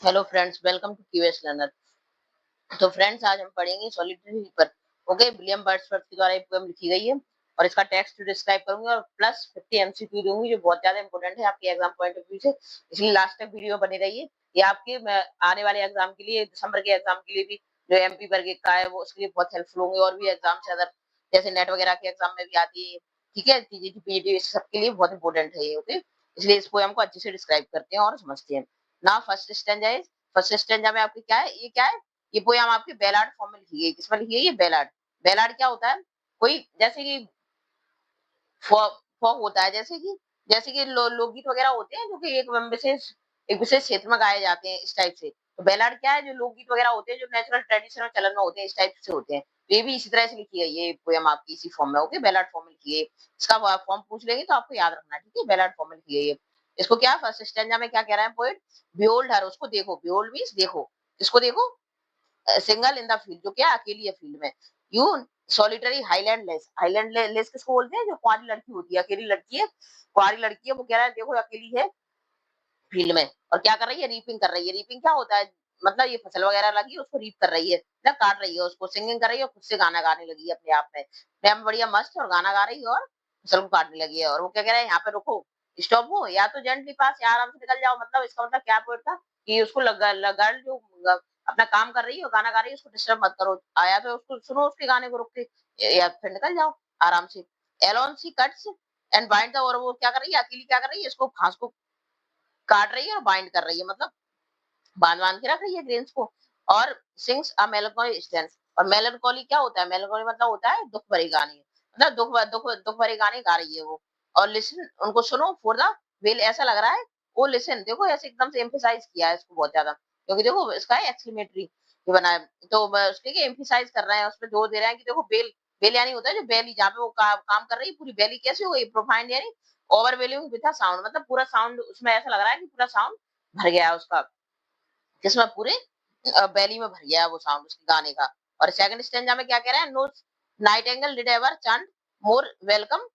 Hello friends, welcome to QS learner. तो friends, आज हम पढ़ेंगे सॉलिटरी पर। ओके, विलियम वर्ड्सवर्थ के द्वारा एक पोएम लिखी गई है और इसका टेक्स्ट डिस्क्राइब करूंगी और प्लस 50 एमसीक्यू दूंगी जो बहुत ज्यादा इंपॉर्टेंट है आपके एग्जाम पॉइंट ऑफ व्यू से। इसलिए लास्ट तक वीडियो बनी रहिए। ये आपके आने वाले एग्जाम के लिए, दिसंबर के एग्जाम के लिए भी, जो एमपी वर्ग का है वो उसके लिए बहुत हेल्पफुल होंगे। और भी एग्जाम से अदर जैसे नेट वगैरह के एग्जाम में भी आती है। ठीक है, टीजीटी पीजीटी सबके लिए बहुत इंपॉर्टेंट है ये। ओके, इसलिए इस पोएम को अच्छे से डिस्क्राइब करते हैं और समझते हैं ना। फर्स्ट स्टेंजा में आपकी क्या है, ये क्या है, ये पोयम आपकी बैलाड फॉर्म में लिखी गई। किसमें लिखी गई है? बैलाड। बैलाड क्या होता है? कोई जैसे कि फॉक होता है, जैसे कि लोकगीत वगैरह होते हैं जो कि एक विशेष क्षेत्र में गाए जाते हैं, इस टाइप से। तो बैलाड क्या है? जो लोकगीत वगैरह होते हैं जो नेचुरल ट्रेडिशन और चलन में होते हैं, इस टाइप से होते हैं। तो ये भी इसी तरह से लिखी गई है पोयम आपकी, इसी फॉर्म में। ओके, बैलाड फॉर्म में लिखी गई है। इसका फॉर्म पूछ लेंगे तो आपको याद रखना है। ठीक है, बैलाड फॉर्म में लिखी गई है। इसको क्या फर्स्ट स्टैंजा में क्या कह रहा है पोएट? बिहोल्ड हर, उसको देखो। बिहोल्ड मींस देखो, इसको देखो। सिंगल इन द फील्ड, जो क्या अकेली है फील्ड में। You solitary highland less. Highland less किसको बोलते हैं? जो कुंवारी लड़की होती है, अकेली लड़की है, कुंवारी लड़की है, वो कह रहा है देखो अकेली है फील्ड में। और क्या कर रही है? रीपिंग कर रही है। रीपिंग क्या होता है? मतलब ये फसल वगैरह लगी उसको रीप कर रही है ना, काट रही है उसको। सिंगिंग कर रही है, खुद से गाना गाने लगी है अपने आप में। मैम बढ़िया मस्त और गाना गा रही है और फसल को काटने लगी है। और वो क्या कह रहा है? यहाँ पे रुको, स्टॉप हो, या तो जेंटली पास, या आराम से निकल जाओ। मतलब इसका मतलब क्या पॉइंट था कि उसको गर्ल जो अपना काम कर रही है और गाना गा रही है, उसको डिस्टर्ब मत करो। आया तो उसको सुनो, उसके गाने को रुक के, या फिर निकल जाओ आराम से। Alone she cuts and bind the, और वो क्या कर रही है? अकेली क्या कर रही है? इसको घास को काट रही है और बाइंड कर रही है, मतलब बांध बांध के रख रही है ग्रेन्स को। और सिंग्स अ मेलंकोली स्टैंस। और मेलंकोली क्या होता है? मेलंकोली मतलब होता है दुख भरी गाने, मतलब दुख भरे गाने गा रही है वो। और लिसन, उनको सुनो, फॉर द वेल, ऐसा लग रहा है वो लिसन। देखो ऐसे एकदम से एम्फेसाइज किया है इसको बहुत ज्यादा, क्योंकि देखो इसका एक्सक्लेमेटरी बना है। तो उसके लिए एम्फेसाइज कर रहे हैं, उसमें जोर दे रहे हैं कि देखो बेल। बेल यानी होता है जो बेली, जहाँ पे वो काम कर रही है, पूरी बेली कैसे हो गई? प्रोफाइंड यानी ओवरवेलिंग विद साउंड, मतलब पूरा साउंड उसमें ऐसा लग रहा है कि पूरा साउंड भर गया है उसका, जिसमें पूरे बैली में भर गया है वो साउंड उसके गाने का। और सेकंड स्टेंजा में क्या कह रहे हैं? No nightingale did ever chant more welcome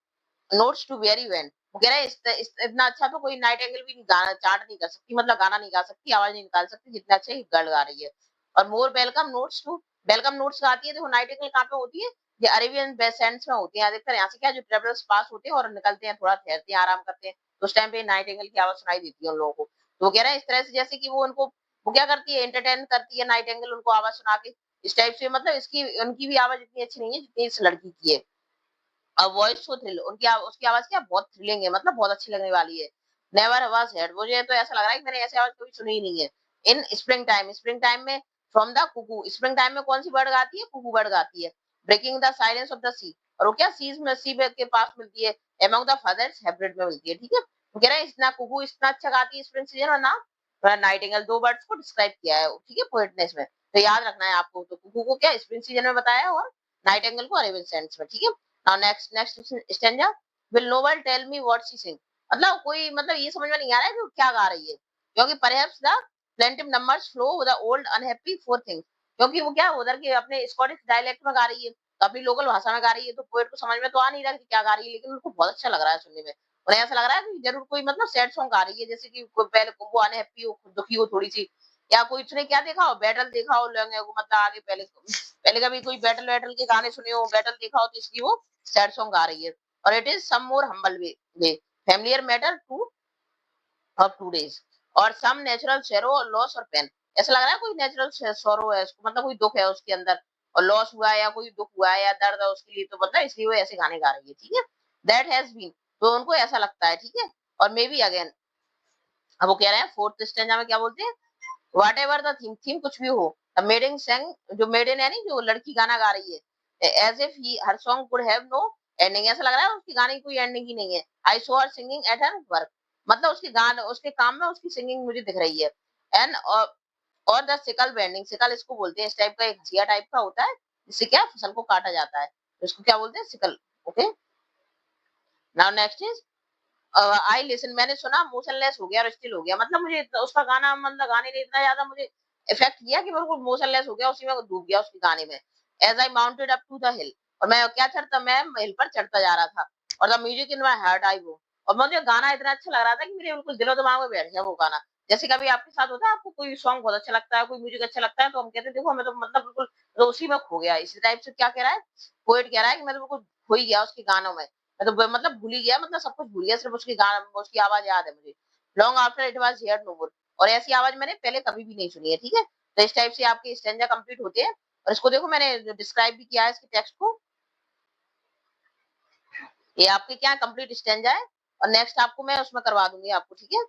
notes to weary vain. वो कह रहे हैं इतना अच्छा तो कोई नाइटिंगेल भी गाना चांट नहीं कर सकती, मतलब गाना नहीं गा सकती, आवाज नहीं निकाल सकती जितना अच्छा ये गर्ल गा रही है। और मोर वेलकम नोट्स गाती है। देखो नाइटिंगेल कहाँ पे होती है? ये अरेबियन बेसेंट्स में होती है अधिकतर। यहाँ से क्या, जो ट्रेवलर्स पास होते हैं और निकलते हैं, थोड़ा ठहरते हैं, आराम करते हैं, तो उस टाइम पे नाइटिंगेल की आवाज सुनाई देती है उन लोगों को। तो वो कह रहे हैं इस तरह से, जैसे कि वो क्या करती है? एंटरटेन करती है नाइटिंगेल उनको आवाज सुना के, इस टाइप से। मतलब इसकी उनकी भी आवाज इतनी अच्छी नहीं है जितनी इस लड़की की है। वॉइस तो थ्रिल, उसकी आवाज क्या बहुत थ्रिलिंग है, मतलब बहुत अच्छी लगने वाली है। नेवर वाज हेard, मुझे तो ऐसा लग रहा है कि मैंने ऐसी आवाज कभी सुनी ही नहीं है। इन स्प्रिंग टाइम में from the Kuku. Spring time में कौन सी बर्ड गाती है? कुकू बर्ड गाती है। Breaking the silence of the sea, और वो क्या सीज में, सी के पास मिलती है। अमंग द फदर्स हैब्रिड में मिलती है। ठीक है, वो कह रहा है इतना कुकू इतना अच्छा गाती है स्प्रिंग सीजन में ना। नाइटिंगेल, दो बर्ड्स को डिस्क्राइब किया है, ठीक है, पोएट ने इसमें। तो याद रखना है आपको। तो कुकू को क्या स्प्रिंग सीजन में बताया है, और नाइटिंगेल को अरेबियन सेंट्स में। ठीक है। Now next stanza. Will novel tell me what she sing? मतलब कोई, मतलब ये समझ में नहीं आ रहा है कि वो क्या गा रही है, क्योंकि perhaps the plaintive numbers flow with the old unhappy four things। क्योंकि वो क्या उधर के अपने स्कॉटिश डायलेक्ट में गा रही है, तो अपनी लोकल भाषा में गा रही है, तो पोएट को समझ में तो आ नहीं रहा कि क्या गा रही है, लेकिन उनको बहुत अच्छा लग रहा है सुनने में। उन्हें ऐसा लग रहा है कि जरूर कोई मतलब सैड सॉन्ग गा रही है, जैसे कि पहले वो अनहैप्पी हो, दुखी हो थोड़ी सी, या कोई उसने क्या देखा हो, बैटल देखा हो, मतलब आगे पहले पहले कभी कोई बैटल वैटल के गाने सुने हो, बैटल देखा हो, तो इसलिए वो सैड सॉन्ग गा रही है। और it is some more humble way familiar matter to of today's, और सम नेचुरल सैरो और लॉस और पेन। ऐसा लग रहा है कोई नेचुरल सॉरो है उसको, मतलब कोई दुख है उसके अंदर, और लॉस हुआ है या कोई दुख हुआ है या दर्द है उसके लिए, तो मतलब इसलिए वो ऐसे गाने गा रही है। ठीक है, दैट हैज बीन, तो उनको ऐसा लगता है। ठीक है, और मे बी अगेन। अब वो कह रहे हैं फोर्थ स्टेंजा में क्या बोलते हैं? What ever the theme, theme कुछ भी हो, द मेडन सेंग, जो मेडन है नहीं, जो लड़की गाना गा रही है, as if he her song could have no ending. ऐसा लग रहा है उसकी गाने की कोई एंडिंग ही नहीं है। आई सो हर सिंगिंग एट हर वर्क, मतलब उसके गाने, उसके काम में उसकी सिंगिंग मुझे दिख रही है। एंड और द सिकल बेंडिंग, सिकल इसको बोलते हैं, इस टाइप का एक हसिया टाइप का होता है, जिससे क्या फसल को काटा जाता है, तो इसको क्या बोलते हैं? Sickle. Okay, now next is I listen. मैंने सुना, मोशनलेस हो गया और स्टिल हो गया, मतलब मुझे उसका गाना, मतलब गाने ने इतना ज्यादा मुझे इफेक्ट किया कि बिल्कुल मोशनलेस हो गया, उसी में डूब गया उसके गाने में। As I mounted up to the hill, और मैं क्या चढ़ता, मैं हिल पर चढ़ता जा रहा था। और the music in my heart I वो, और मुझे गाना इतना अच्छा लग रहा था कि मेरे बिल्कुल दिलो दिमाग में बैठ गया वो गाना। जैसे कभी आपके साथ होता है, आपको कोई सॉन्ग बहुत अच्छा लगता है, कोई म्यूजिक अच्छा लगता है, तो हम कहते हैं देखो हमें तो मतलब बिल्कुल तो उसी में खो गया। इसी टाइप से क्या कह रहा है, पोएट कह रहा है कि मैं तो बिल्कुल खो ही गया उसके गानों में, मैं तो मतलब भूल ही गया, मतलब सब कुछ भूल गया, सिर्फ उसकी गाना उसकी आवाज याद है मुझे। Long after it was here no more, और ऐसी आवाज मैंने पहले कभी भी नहीं सुनी है, ठीक है। तो इस टाइप से आपके स्टैंजा कंप्लीट होते हैं। और इसको देखो मैंने डिस्क्राइब भी किया है इसके टेक्स्ट को, ये आपके क्या कंप्लीट स्टैंजा है। और नेक्स्ट आपको मैं उसमें करवा दूंगी आपको, ठीक है।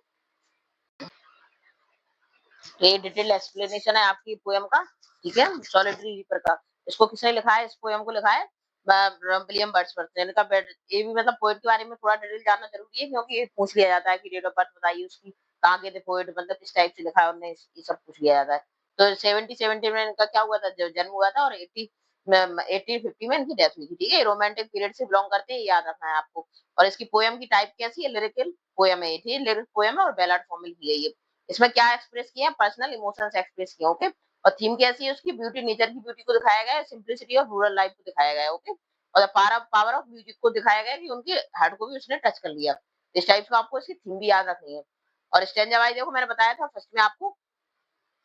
ये डिटेल एक्सप्लेनेशन है आपकी पोएम का, ठीक है, सॉलिटरी रीपर का। इसको किसने लिखा है, इस पोएम को लिखा है विलियम वर्ड्सवर्थ ने। इनका ये भी मतलब पोएट के बारे में थोड़ा डिटेल जानना जरूरी है, क्योंकि ये पूछ लिया जाता है कि डेट ऑफ बर्थ बताइए उसकी, कहाँ के थे पोएट, मतलब किस टाइप से लिखा है उन्होंने, ये सब पूछ लिया जाता है। तो 70 में इनका क्या हुआ था, जन्म हुआ था, और 1850 में इनकी डेथ हुई थी, ठीक है। रोमांटिक पीरियड से बिलोंग करते हैं, याद रखना है आपको। और इसकी पोएम की टाइप कैसी है, लिरिकल पोएम है, ठीक है, लिरिक पोएम है और बैलाड फॉर्म में की है ये। इसमें क्या एक्सप्रेस किया है, पर्सनल इमोशंस एक्सप्रेस किए, ओके। और थीम कैसी है उसकी, ब्यूटी, नेचर की ब्यूटी को दिखाया गया है, सिंपलिसिटी और रूरल लाइफ को दिखाया गया है, ओके। और पावर ऑफ म्यूजिक को दिखाया गया है कि उनके हार्ट को भी उसने टच कर लिया। इस टाइप का आपको इसकी थीम भी याद रखनी है। और स्टैंजा वाइज देखो मैंने बताया था फर्स्ट में आपको,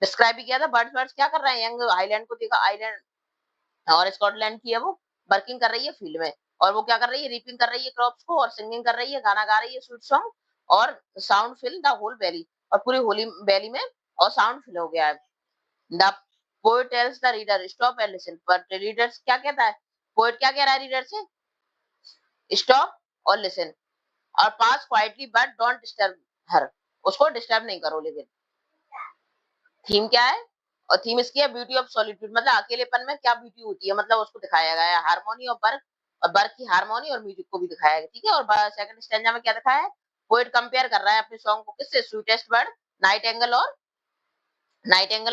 डिस्क्राइब भी किया था, बर्ड्स बर्ड्स क्या कर रहे हैं, यंग आइलैंड को देखा, आइलैंड और स्कॉटलैंड की है वो, वर्किंग कर रही है फील्ड में, और वो क्या कर रही है, रीपिंग कर रही है क्रॉप्स को, और सिंगिंग कर रही है, गाना गा रही है, स्वीट सॉन्ग, और sound fill the whole valley, और पूरी होली वैली में और साउंड फिल हो गया है। The poet tells the reader stop and listen, but readers क्या कहता है, पोएट क्या कह रहा है रीडर से, स्टॉप और लिसन, और pass quietly but don't disturb her, उसको डिस्टर्ब नहीं करो। लेकिन थीम क्या है, और थीम इसकी है ब्यूटी ऑफ सॉलिट्यूड, मतलब अकेलेपन में क्या ब्यूटी होती है, मतलब उसको दिखाया गया है। हार्मोनी ऑफ वर्क, और वर्क की हार्मोनी और म्यूजिक को भी दिखाया गया, ठीक है। और सेकंड स्टैंजा में क्या दिखाया है, पोएट कंपेयर कर रहा है अपने सॉन्ग को किससे, स्वीटेस्ट बर्ड, नाइट एंगल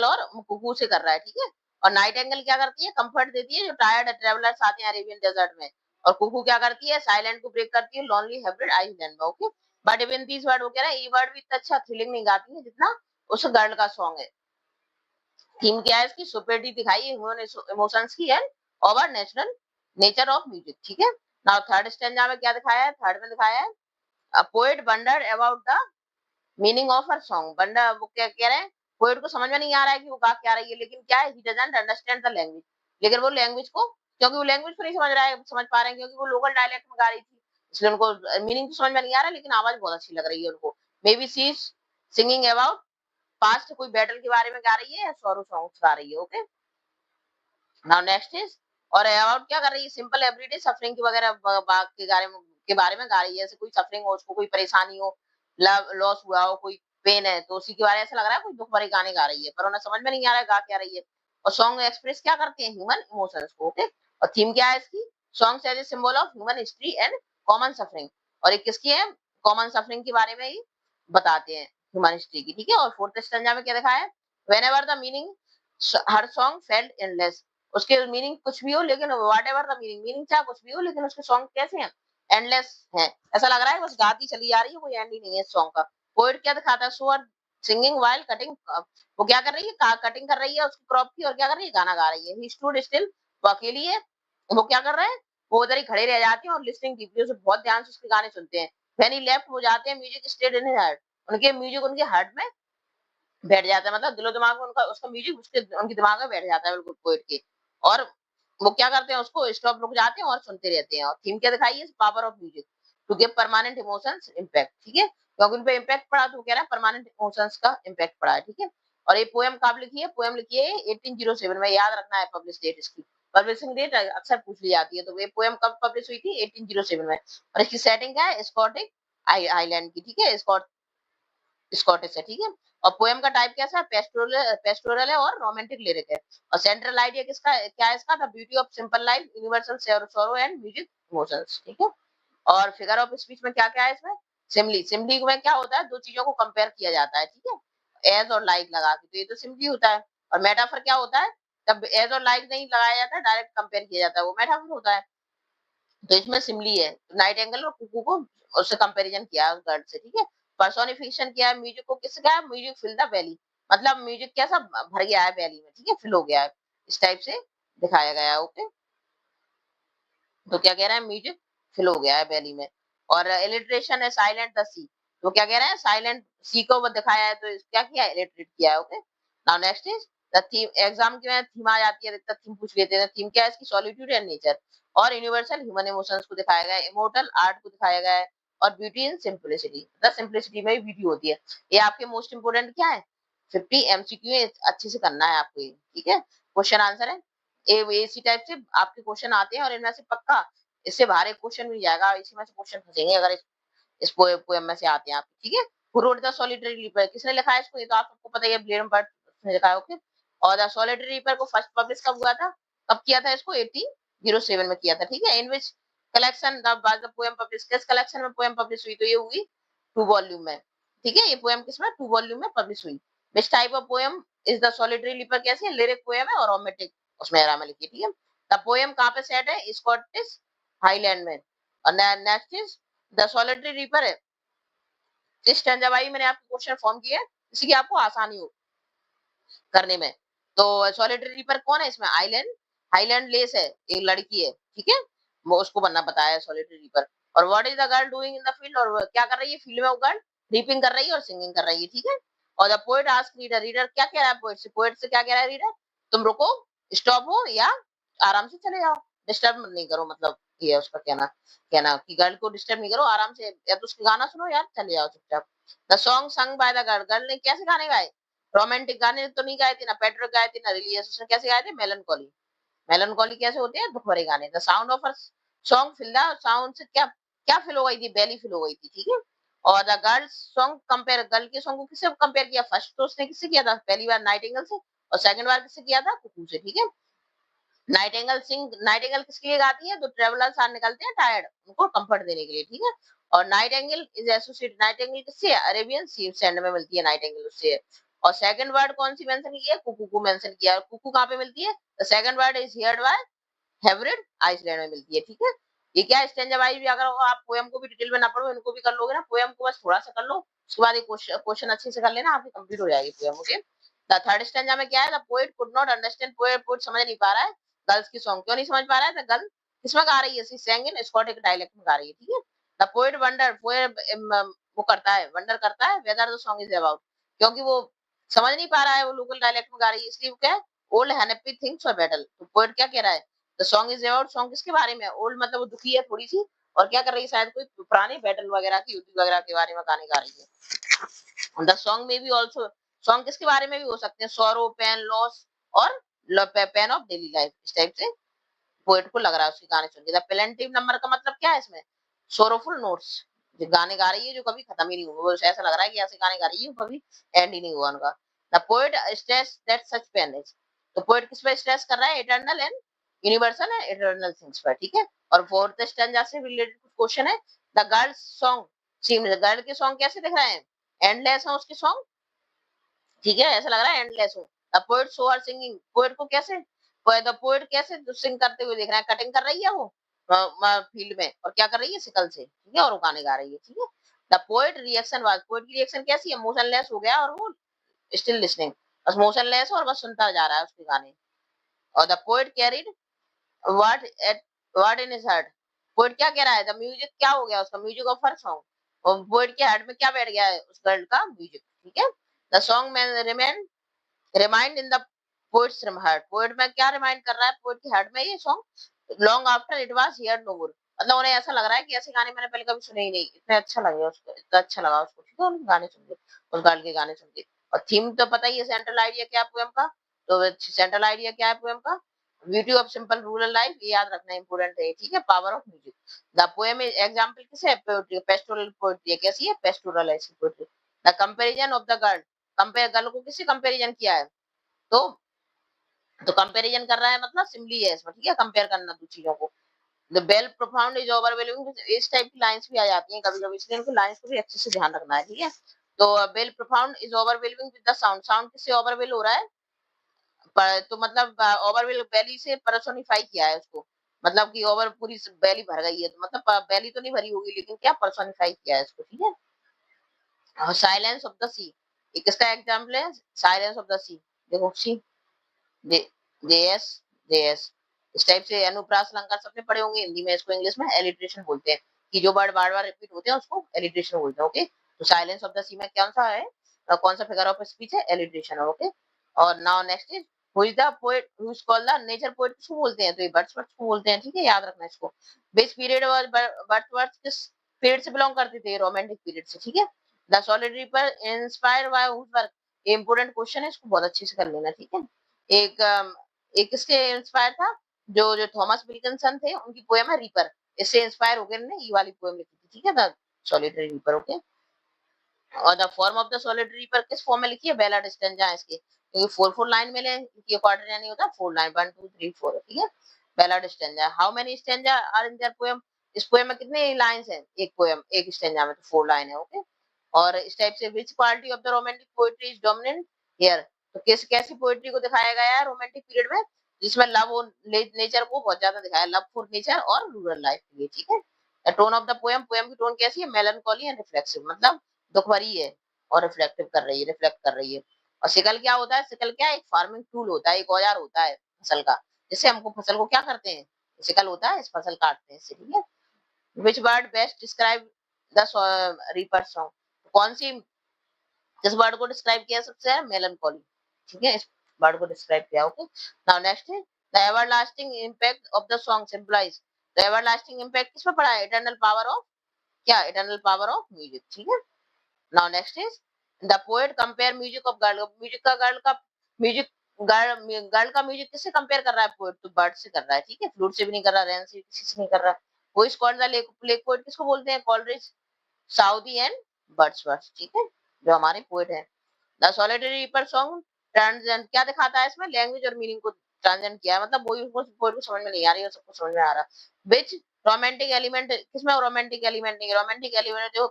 और कुकू से कर रहा है, ठीक है। और नाइट एंगल क्या करती है, कंफर्ट देती है जो टायर्ड ट्रेवलर्स आते हैं अरेबियन डेजर्ट में, और कुकू क्या करती है, साइलेंट को ब्रेक करती है लॉनली हाइब्रिड आइलैंड में, okay. But even this word वो कह रहा है, ये वर्ड भी इतना अच्छा थ्रिलिंग नहीं गाती है जितना उस गर्ल का सॉन्ग है। थीम क्या है इसकी, सुपेरिटी दिखाई है ह्यूमन इमोशंस की and over natural nature of music, ठीक है। नाउ थर्ड स्टैंजा में क्या दिखाया है, थर्ड में दिखाया है, a poet wonder about the meaning of her song, बंदा वो क्या कह रहे हैं, पोएट को समझ में नहीं आ रहा है कि वो गा क्या रही है, लेकिन क्या है, he doesn't understand the language, लेकिन वो लैंग्वेज को, क्योंकि वो लैंग्वेज को नहीं समझ रहा है, समझ पा रहे हैं, क्योंकि वो लोकल डायलेक्ट में गा रही थी, इसलिए उनको मीनिंग तो समझ में नहीं आ रहा, लेकिन आवाज बहुत अच्छी लग रही है उनको। Maybe she singing about past, कोई बैटल के बारे में गा रही है, या सॉरो सॉन्ग्स गा रही है, ओके। नाउ नेक्स्ट इज, और अबाउट क्या कर रही है, सिंपल एवरीडे सफरिंग की वगैरह बात के बारे में गा रही है, जैसे कोई सफरिंग हो, उसको कोई परेशानी हो, लव लॉस हुआ हो, कोई पेन है, तो उसी के बारे में ऐसा लग रहा है कोई दुख भरे गाने गा रही है, पर उन्हें समझ में नहीं आ रहा है गा क्या रही है। और सॉन्ग एक्सप्रेस क्या करते हैं, ह्यूमन इमोशंस को, ओके। और थीम क्या है इसकी, songs as a symbol of human history and common suffering, और एक किसकी है, कॉमन सफरिंग के बारे में ही बताते हैं, ह्यूमन हिस्ट्री की, ठीक है। और फोर्थ स्टैंजा में क्या दिखा है, whenever the meaning, her song felt endless, उसके मीनिंग कुछ भी हो, लेकिन what ever the meaning, meaning चाहे कुछ भी हो, लेकिन उसके सॉन्ग कैसे हैं, एंडलेस है, ऐसा लग रहा है बस गाती चली जा रही है, कोई एंड ही नहीं है सॉन्ग का। पोएट क्या दिखाता है, सुअर सिंगिंग वाइल कटिंग, वो क्या कर रही है, कटिंग कर रही है उसकी क्रॉप की, और क्या कर रही है, गाना गा रही है। ही स्टूड स्टिल, वो अकेली है, वो क्या कर रहे हैं, वो उधर ही खड़े रह जाते हैं और लिसनिंग डीपली, उसे बहुत ध्यान से उसके गाने सुनते हैं। व्हेन ही लेफ्ट, वो जाते हैं, music stayed in his heart, उनके म्यूजिक उनके हार्ट में बैठ जाता है, मतलब दिलो दिमाग में उनका उसका म्यूजिक उसके उनके दिमाग में बैठ जाता है बिल्कुल पोएट के। और वो क्या करते हैं, उसको स्टॉप रुक जाते हैं और सुनते रहते हैं। और थीम क्या दिखाई है, power of music to give permanent emotions impact, ठीक है, क्योंकि उन पे इम्पैक्ट पड़ा, तो वो कह रहा है परमानेंट इमोशंस का इम्पैक्ट पड़ा है, ठीक है। और ये पोएम कब लिखी है, पोएम लिखी है 1807 में, याद रखना है पब्लिश डेट इसकी, पब्लिशिंग डेट अक्सर पूछ ली जाती है, तो ये पोएम कब पब्लिश हुई थी, 1807 में। और इसकी सेटिंग क्या है, स्कॉटिक आइलैंड की, ठीक है, स्कॉटिश है, ठीक है। और पोएम का टाइप कैसा है, पेस्टोरल है और रोमांटिक लिरिक है। और सेंट्रल आइडिया किसका क्या है इसका, the beauty of simple life, universal sorrow and music emotions, ठीक है। और फिगर ऑफ स्पीच में क्या क्या है इसमें, सिमली, सिमली में क्या होता है, दो चीजों को कंपेयर किया जाता है, ठीक है, एज और लाइक लगा के, तो ये तो सिमली होता है। और मेटाफर क्या होता है, जब एज और लाइक नहीं लगाया जाता है, डायरेक्ट कंपेयर किया जाता है, वो मेटाफर होता है। तो इसमें सिमली है, नाइट एंगल और कुकू को उससे कंपैरिजन किया है उस गर्ड से, ठीक है। पर्सोनिफिकेशन किया है, म्यूजिक को किससे कहा है, म्यूजिक फिल द वैली, मतलब म्यूजिक कैसा भर गया है वैली में, ठीक है, फिल हो गया है, इस टाइप से दिखाया गया है, ओके। तो क्या कह रहा है, म्यूजिक फिल हो गया है वैली में। और इलिट्रेशन है साइलेंट द सी, तो क्या कह रहा है, साइलेंट सी को दिखाया है तो क्या किया, इलिटरेट किया है। Okay, now next is the theme. Exam के में थीम आ जाती है, अधिकतर थीम पूछ लेते हैं। थीम क्या है इसकी, सॉलिट्यूड एंड नेचर, और यूनिवर्सल ह्यूमन इमोशंस को दिखाया गया है, इमोर्टल आर्ट को दिखाया गया है, और beauty in simplicity, the simplicity में भी ब्यूटी होती है। ये आपके मोस्ट इंपोर्टेंट क्या है, 50 एमसीक्यू अच्छे से करना है आपको ये, ठीक है। क्वेश्चन आंसर है इसी टाइप से आपके क्वेश्चन आते हैं, और इनमें से पक्का इससे बाहर एक क्वेश्चन मिल जाएगा, इसी में से क्वेश्चन फंसेंगे अगर इस पोएम में से आते हैं आपके, ठीक है। Who wrote the solitary reaper, किसने लिखा है इसको, ये तो आप सबको पता ही है, ब्लेडम बर्ट ने लिखा है। ओके, और द सॉलिटरी रीपर को फर्स्ट पब्लिश कब हुआ था, कब किया था इसको, 1807 में किया था, ठीक है। इन विच कलेक्शन द पोएम पब्लिश, किस कलेक्शन में पोएम पब्लिश हुई, तो ये हुई 2 वॉल्यूम में, ठीक है। ये पोएम किसमें, 2 वॉल्यूम में पब्लिश हुई। Which type of poem is the solitary reaper, कैसी है, लिरिक पोएम है और रोमांटिक उसमें एरा में लिखी, ठीक है। द पोएम कहाँ पे सेट है, स्कॉटिश हाईलैंड में। और next is the solitary reaper है, इस स्टैंजा वाइज मैंने आपको क्वेश्चन फॉर्म किया है, इसकी आपको आसानी हो करने में। तो सॉलिटरी रीपर कौन है इसमें, आइलैंड हाईलैंड लेस है, एक लड़की है, ठीक है, वो उसको बनना बताया है सॉलिटरी रीपर। और what is the girl doing in the field, और क्या कर रही है फील्ड में, वो गर्ल रीपिंग कर रही है और सिंगिंग कर रही है, ठीक है। और the poet ask reader, reader क्या कह रहा है पोएट से क्या कह रहा है रीडर, तुम रुको, स्टॉप हो, या आराम से चले जाओ, डिस्टर्ब नहीं करो, मतलब ये है उसका कहना, कहना कि गर्ल को डिस्टर्ब नहीं करो, आराम से, या तो उसके गाना सुनो यार, चले जाओ चुपचाप। The song sung by the girl, girl ने कैसे गाने गाए, रोमांटिक गाने तो नहीं गाए थे, ना पेट्रिक गाए थे, ना रिलीजियस, उसने कैसे गाए थे, मेलनकॉली, मेलनकॉली कैसे होते हैं, दुख भरे गाने। The sound of a song fill the sound से क्या क्या फिल हो गई थी, बेली फिल हो गई थी, ठीक है। और the girl song compare, girl के सॉन्ग को किससे कंपेयर किया, फर्स्ट तो उसने किससे किया था, पहली बार नाइटिंगेल से, और सेकंड बार किससे किया था, कुकू से, ठीक है। नाइटिंगेल किसके लिए गाती है, तो ट्रेवलर्स आर निकलते हैं टायर्ड, उनको कंफर्ट देने के लिए, ठीक है। और नाइटिंगेल इज एसोसिएटेड, नाइटिंगेल किससे, अरेबियन सी सैंड में मिलती है नाइटिंगेल, उससे। और सेकंड वर्ड कौन सी मेंशन की है, कुकू को मेंशन किया, और कुकू कहाँ पे मिलती है, the second word is heard by Hebrides, Iceland में मिलती है, ठीक है। ये क्या स्टैंजा वाइज भी, अगर आप पोएम को भी डिटेल में ना पढ़ो, इनको भी कर लोगे ना, पोएम को बस थोड़ा सा कर लो, उसके बाद ये क्वेश्चन अच्छे से कर लेना, आपकी कंप्लीट हो जाएगी poem. Okay, the third stanza में क्या है, the poet could not understand, poet समझ नहीं पा रहा है गर्ल्स की सॉन्ग, क्यों नहीं समझ पा रहा है, द गर्ल किसमें गा रही है, सी सेंग इन स्कॉटिश डायलेक्ट में गा रही है, ठीक है। द पोएट वंडर, पोएट वो करता है, वंडर करता है, whether the song is about, क्योंकि वो समझ नहीं पा रहा है, वो लोकल डायलेक्ट में गा रही है, इसलिए वो क्या है, ओल्ड हैप्पी थिंग्स और बैटल। तो पोएट क्या कह रहा है, the song is about, song किसके बारे में, ओल्ड मतलब वो दुखी है थोड़ी सी, और क्या कर रही है, शायद कोई पुरानी बैटल वगैरह की, युद्ध वगैरह के बारे में गाने गा रही है। द सॉन्ग में भी ऑल्सो, सॉन्ग किसके बारे में भी हो सकते हैं, सोरो, पेन, लॉस, और पेन ऑफ डेली लाइफ, इस टाइप से पोएट को लग रहा है उसके गाने सुन के। द प्लेंटिव नंबर का मतलब क्या है इसमें, सोरोफुल नोट्स, जो गाने गा रही है जो कभी खत्म ही नहीं हुआ, वो ऐसा लग रहा है कि ऐसे गाने गा रही है कभी एंड ही नहीं हुआ उनका। The poet stress that such pain is, तो पोएट किस पे स्ट्रेस कर रहा है, eternal and universal and eternal things पर, ठीक है। और फोर्थ स्टैंजा से रिलेटेड कुछ क्वेश्चन है, the girls song seem, girl के सॉन्ग कैसे दिख रहे हैं, एंडलेस है उसके सॉन्ग, ठीक है, ऐसा लग रहा है एंडलेस हो। The poet saw her singing, poet को कैसे, द पोएट कैसे सिंग करते हुए देख रहे हैं, कटिंग कर रही है वो फील्ड में, और क्या कर रही है, सिकल से, ठीक है, और वो गाने गा रही है, ठीक है। The poet reaction was, poet की रिएक्शन कैसी है, मोशनलेस हो गया, और वो स्टिल लिसनिंग, बस मोशनलेस और बस सुनता जा रहा है उसके गाने। और the poet carried what at what in his heart, poet क्या कह रहा है, द म्यूजिक क्या हो गया उसका, म्यूजिक ऑफ हर सॉन्ग, और पोएट के हार्ट में क्या बैठ गया है, उस गर्ल का म्यूजिक, ठीक है। द सॉन्ग में remind in the poets heart, poet में क्या रिमाइंड कर रहा है, पोएट के हार्ट में ये song, long after it was heard no more, मतलब उन्हें ऐसा लग रहा है कि ऐसे गाने मैंने पहले कभी सुने ही नहीं, इतने अच्छा लगे उसको, इतना अच्छा लगा उसको, ठीक है, उनके गाने सुन के, उस गाल के गाने सुन के। और थीम तो पता ही है, सेंट्रल आइडिया क्या है पोएम का, तो सेंट्रल आइडिया क्या है पोएम का, beauty of simple rural life, ये याद रखना इंपॉर्टेंट है, ठीक है। Power of music, the poem is example किसे है, पोएट्री, पेस्टोरल पोएट्री, कैसी है, पेस्टोरल है इसकी poetry. The comparison of the girl, compare, girl को किससे कंपैरिजन किया है, तो कंपैरिजन कर रहा है, मतलब सिंपली है इसमें, ठीक है, कंपेयर करना दो चीजों को। The bell profound is overwhelming, इस टाइप की लाइंस भी आ जाती हैं कभी-कभी, इसलिए इनको लाइंस को भी अच्छे से ध्यान रखना है, ठीक है। तो bell profound is overwhelming with the sound, sound किससे ओवरवेल हो रहा है, तो मतलब ओवरवेल बेली से पर्सोनिफाई किया है उसको, मतलब कि ओवर पूरी बेली भर गई है, तो मतलब बेली तो नहीं भरी होगी, लेकिन क्या पर्सोनिफाई किया है इसको, ठीक है। और साइलेंस ऑफ द सी, एक इसका एग्जांपल है, साइलेंस ऑफ द सी, देखो सी, जे जेएस जेएस, इस टाइप से अनुप्रास अलंकार सबने पढ़े होंगे हिंदी में, इसको इंग्लिश में एलिट्रेशन बोलते हैं, कि जो वर्ड बार बार रिपीट होते हैं उसको एलिट्रेशन बोलते हैं। ओके, तो साइलेंस ऑफ द सी में कौन सा फिगर ऑफ स्पीच है? एलिट्रेशन है। ओके, और now next is who is the poet who is called the nature poet, किसको बोलते हैं? तो ये वर्ड्सवर्थ को बोलते हैं। ठीक है, याद रखना इसको। विच पीरियड वाज वर्ड्सवर्थ, किस पीरियड से बिलोंग करते थे? रोमांटिक पीरियड से। ठीक है, the solid reaper inspired by whose work, ये इंपॉर्टेंट क्वेश्चन है, इसको बहुत अच्छे से कर लेना। ठीक है, एक एक किसके इंस्पायर था? जो थॉमस विल्किंसन थे, उनकी पोएम है रीपर, इससे इंस्पायर होकर इन्होंने ये वाली पोएम लिखी थी। ठीक है, द सॉलिटरी रीपर। ओके, और the form of the solitary reaper किस फॉर्म में लिखी है? बैलाड स्टैंजा है इसकी, क्योंकि 4 लाइन में ये क्वार्टर नहीं होता, 4 लाइन 1 2 3 4। ठीक है, ballad stanza. How many stanza are in their poem, इस पोएम में कितने लाइंस हैं? एक पोएम, एक स्टैंजा में तो 4 लाइन है। ओके, और इस टाइप से विच quality of the romantic poetry is dominant here, तो कैसी पोएट्री को दिखाया गया है रोमांटिक पीरियड में? जिसमें लव और नेचर को बहुत ज्यादा दिखाया, लव फॉर नेचर और रूरल लाइफ के लिए। ठीक है, the tone of the poem, poem की टोन कैसी है? मेलनकॉली एंड रिफ्लेक्सिव, मतलब दुख भरी है और रिफ्लेक्टिव कर रही है, रिफ्लेक्ट कर रही है। और सिकल क्या होता है? सिकल क्या है? एक फार्मिंग टूल होता है, एक औजार होता है फसल का, जिससे हमको फसल को क्या करते हैं? सिकल होता है, इस फसल काटते हैं इससे। ठीक है, which word best describe the reaper song, कौन सी किस वर्ड को डिस्क्राइब किया सबसे ज्यादा? मेलनकॉली। ठीक है, इस वर्ड को डिस्क्राइब किया। ओके, नाउ नेक्स्ट है the everlasting impact of the song सिंपलाइज, the everlasting impact किस पे पड़ा है? इटर्नल पावर ऑफ क्या? Eternal power of music. ठीक है, now next is the poet compare music of girl, music girl का म्यूजिक किससे कंपेयर कर रहा है पोएट? तो बर्ड से कर रहा है। ठीक है, फ्लूट से भी नहीं कर रहा, रेन से, किसी से नहीं कर रहा। वो is called the lake poet, किसको बोलते हैं? Coleridge, Southey and Wordsworth. ठीक है, जो हमारे पोएट हैं। The solitary reaper song transcend क्या दिखाता है इसमें? लैंग्वेज और मीनिंग को ट्रांसजेंड किया है, मतलब वही उसको पोएट को समझ में नहीं आ रही है, सबको समझ में आ रहा। विच रोमांटिक एलिमेंट, किसमें रोमांटिक एलिमेंट नहीं है? रोमांटिक एलिमेंट जो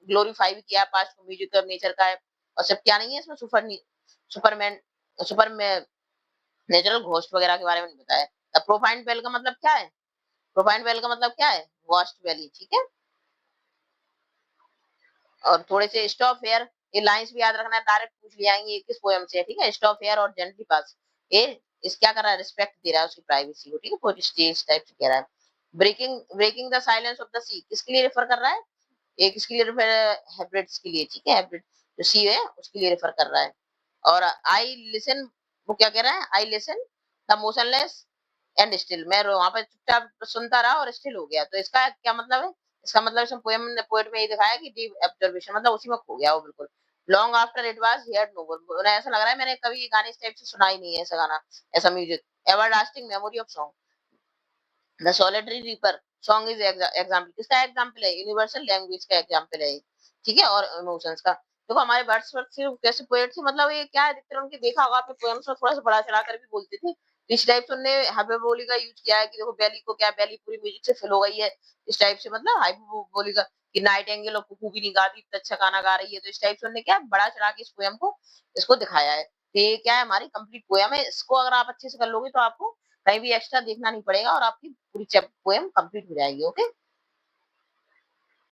ग्लोरीफाई भी किया पास्ट को, म्यूजिक और नेचर का है, और सब क्या नहीं है इसमें? सुपरमैन सुपर में नेचुरल घोस्ट वगैरह के बारे में नहीं बताया। प्रोफाइंड वेल का मतलब क्या है? प्रोफाइंड वेल का मतलब क्या है? Vast valley. ठीक है, और थोड़े से स्टॉप हेयर, ये लाइंस भी याद रखना है, डायरेक्ट पूछ ले आएंगे ये किस पोएम से है। ठीक है, स्टॉप हेयर और जेंटली पास, ये इस क्या कर रहा है? रिस्पेक्ट दे रहा है उसकी प्राइवेसी को। ठीक है, कोई स्टेज टाइप से कह रहा है। Breaking the silence of the sea किसके लिए रेफर कर रहा है? एक किसके लिए रेफर? हैब्रिड्स के लिए। ठीक है, हैब्रिड जो सी है उसके लिए रेफर कर रहा है। और आई लिसन, वो क्या कह रहा है? I listen the motionless and still, मैं वहां पर चुपचाप सुनता रहा और स्टिल हो गया, तो इसका क्या मतलब है? इसका मतलब इसमें पोएट में ये दिखाया कि डीप ऑब्जर्वेशन, मतलब उसी में खो गया वो बिल्कुल। Long after it was heard no more, उन्हें ऐसा लग रहा है मैंने कभी ये गाने इस टाइप से सुना ही नहीं है, ऐसा गाना, ऐसा music. Everlasting memory of song, the solitary reaper song is example, किसका एग्जांपल है? यूनिवर्सल लैंग्वेज का एग्जांपल है। ठीक है, और इमोशंस का। देखो हमारे वर्ड्सवर्थ सिर्फ कैसे पोएट थे, मतलब ये क्या है, अधिकतर उनके देखा होगा आपने पोएम्स में थोड़ा सा बढ़ा चढ़ा कर भी बोलते थे। इस टाइप से उन्होंने हाइपरबोली का यूज किया है कि देखो बेली को क्या, बेली पूरी म्यूजिक से फिल हो गई है, इस टाइप से, मतलब हाइपरबोली का कि नाइट एंगल और कुकू भी नहीं गाती, इतना अच्छा गाना गा रही है, तो इस टाइप से उन्होंने क्या बड़ा चढ़ा के इस पोएम को इसको दिखाया है। तो ये क्या है? हमारी कंप्लीट पोएम है, इसको अगर आप अच्छे से कर लोगे तो आपको कहीं भी एक्स्ट्रा देखना नहीं पड़ेगा और आपकी पूरी पोएम कंप्लीट हो जाएगी। ओके,